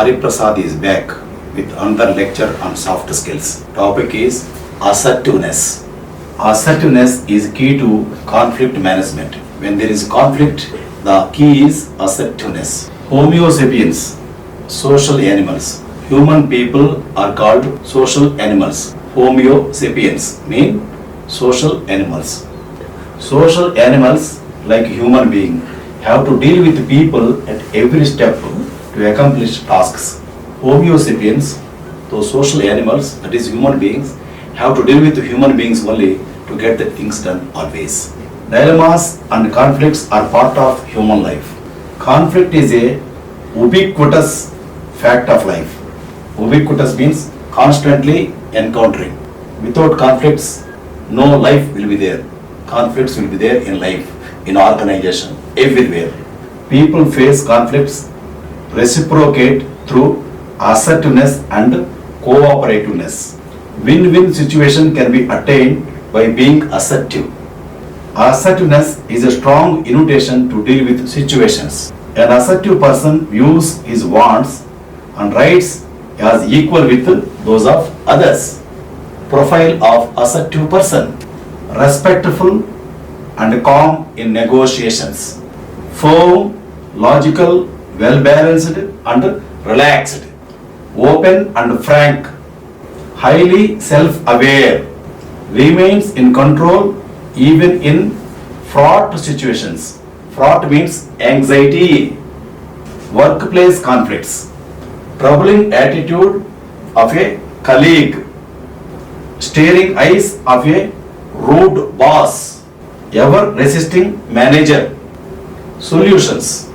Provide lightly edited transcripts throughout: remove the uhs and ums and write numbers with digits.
Hariprasad is back with another lecture on soft skills. Topic is assertiveness. Assertiveness is key to conflict management. When there is conflict, the key is assertiveness. Homo sapiens, social animals. Human people are called social animals. Homo sapiens mean social animals. Social animals, like human being, have to deal with people at every step to accomplish tasks. Homo sapiens, those social animals, that is human beings, have to deal with human beings only to get the things done always. Dilemmas and conflicts are part of human life. Conflict is a ubiquitous fact of life. Ubiquitous means constantly encountering. Without conflicts, no life will be there. Conflicts will be there in life, in organization, everywhere. People face conflicts, reciprocate through assertiveness and cooperativeness. Win-win situation can be attained by being assertive. Assertiveness is a strong invitation to deal with situations. An assertive person views his wants and rights as equal with those of others. Profile of assertive person: respectful and calm in negotiations, firm, logical, well-balanced and relaxed, open and frank, highly self-aware, remains in control even in fraught situations. Fraught means anxiety. Workplace conflicts: troubling attitude of a colleague, staring eyes of a rude boss, ever resisting manager. Solutions: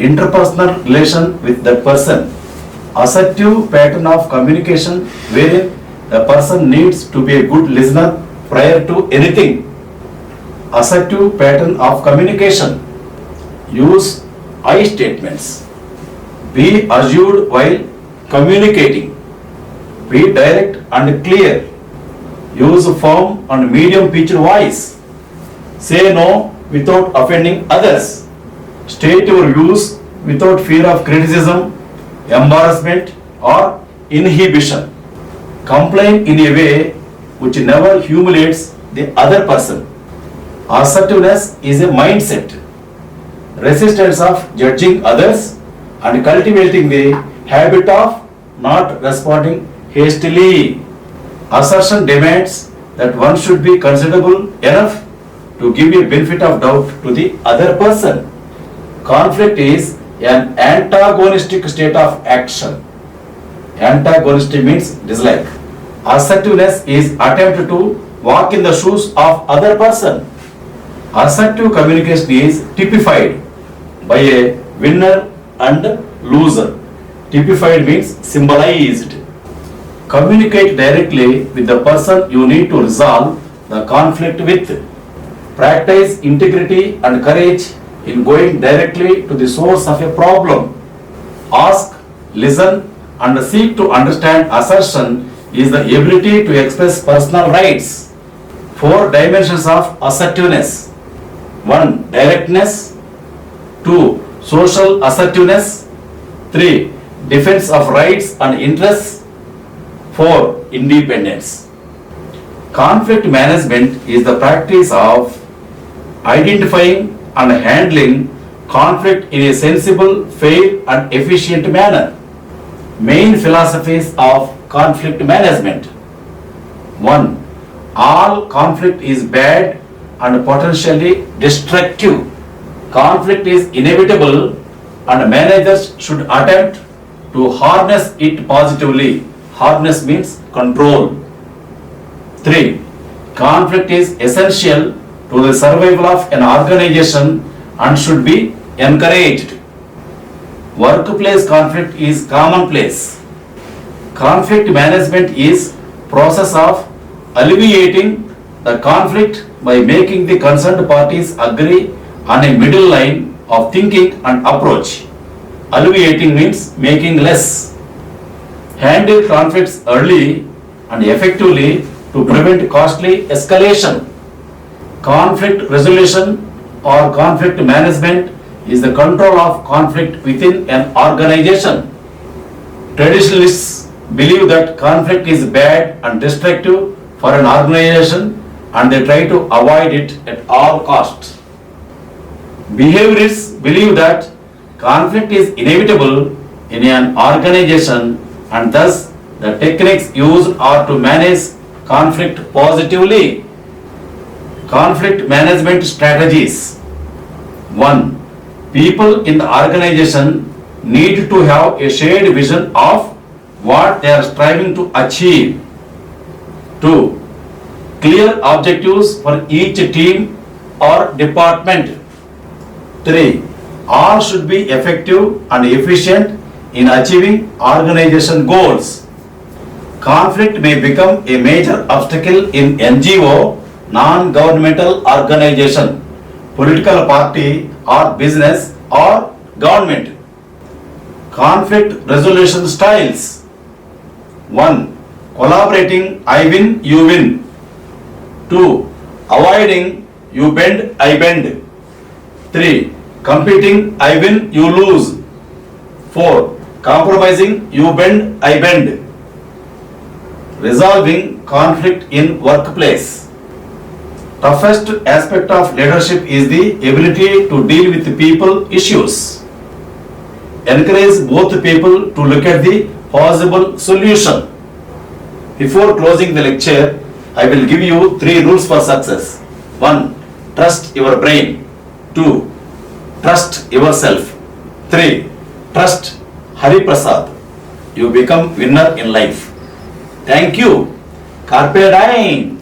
interpersonal relation with that person, assertive pattern of communication wherein the person needs to be a good listener prior to anything. Assertive pattern of communication: use I statements, be assured while communicating, be direct and clear, use firm and medium pitched voice, say no without offending others, state your views without fear of criticism, embarrassment or inhibition, complain in a way which never humiliates the other person. Assertiveness is a mindset, resistance of judging others and cultivating the habit of not responding hastily. Assertion demands that one should be considerable enough to give a benefit of doubt to the other person. Conflict is an antagonistic state of action. Antagonistic means dislike. Assertiveness is attempt to walk in the shoes of other person. Assertive communication is typified by a winner and loser. Typified means symbolized. Communicate directly with the person you need to resolve the conflict with. Practice integrity and courage in going directly to the source of a problem. Ask, listen and seek to understand. Assertion is the ability to express personal rights. 4 dimensions of assertiveness. 1. Directness. 2. Social assertiveness. 3. Defense of rights and interests. 4. Independence. Conflict management is the practice of identifying and handling conflict in a sensible, fair and efficient manner. Main philosophies of conflict management. 1. All conflict is bad and potentially destructive. Conflict is inevitable and managers should attempt to harness it positively. Harness means control. 3. Conflict is essential to the survival of an organization and should be encouraged. Workplace conflict is commonplace. Conflict management is process of alleviating the conflict by making the concerned parties agree on a middle line of thinking and approach. Alleviating means making less. Handle conflicts early and effectively to prevent costly escalation. Conflict resolution or conflict management is the control of conflict within an organization. Traditionalists believe that conflict is bad and destructive for an organization and they try to avoid it at all costs. Behaviorists believe that conflict is inevitable in an organization and thus the techniques used are to manage conflict positively. Conflict management strategies. 1. People in the organization need to have a shared vision of what they are striving to achieve. 2. Clear objectives for each team or department. 3. All should be effective and efficient in achieving organization goals. Conflict may become a major obstacle in NGO, non-governmental organization, political party or business or government. Conflict resolution styles. 1. Collaborating, I win, you win. 2. Avoiding, you bend, I bend. 3. Competing, I win, you lose. 4. Compromising, you bend, I bend. Resolving conflict in workplace. Toughest aspect of leadership is the ability to deal with people issues. Encourage both people to look at the possible solution. Before closing the lecture, I will give you 3 rules for success. 1. Trust your brain. 2. Trust yourself. 3. Trust Hariprasad. You become winner in life. Thank you. Carpe diem.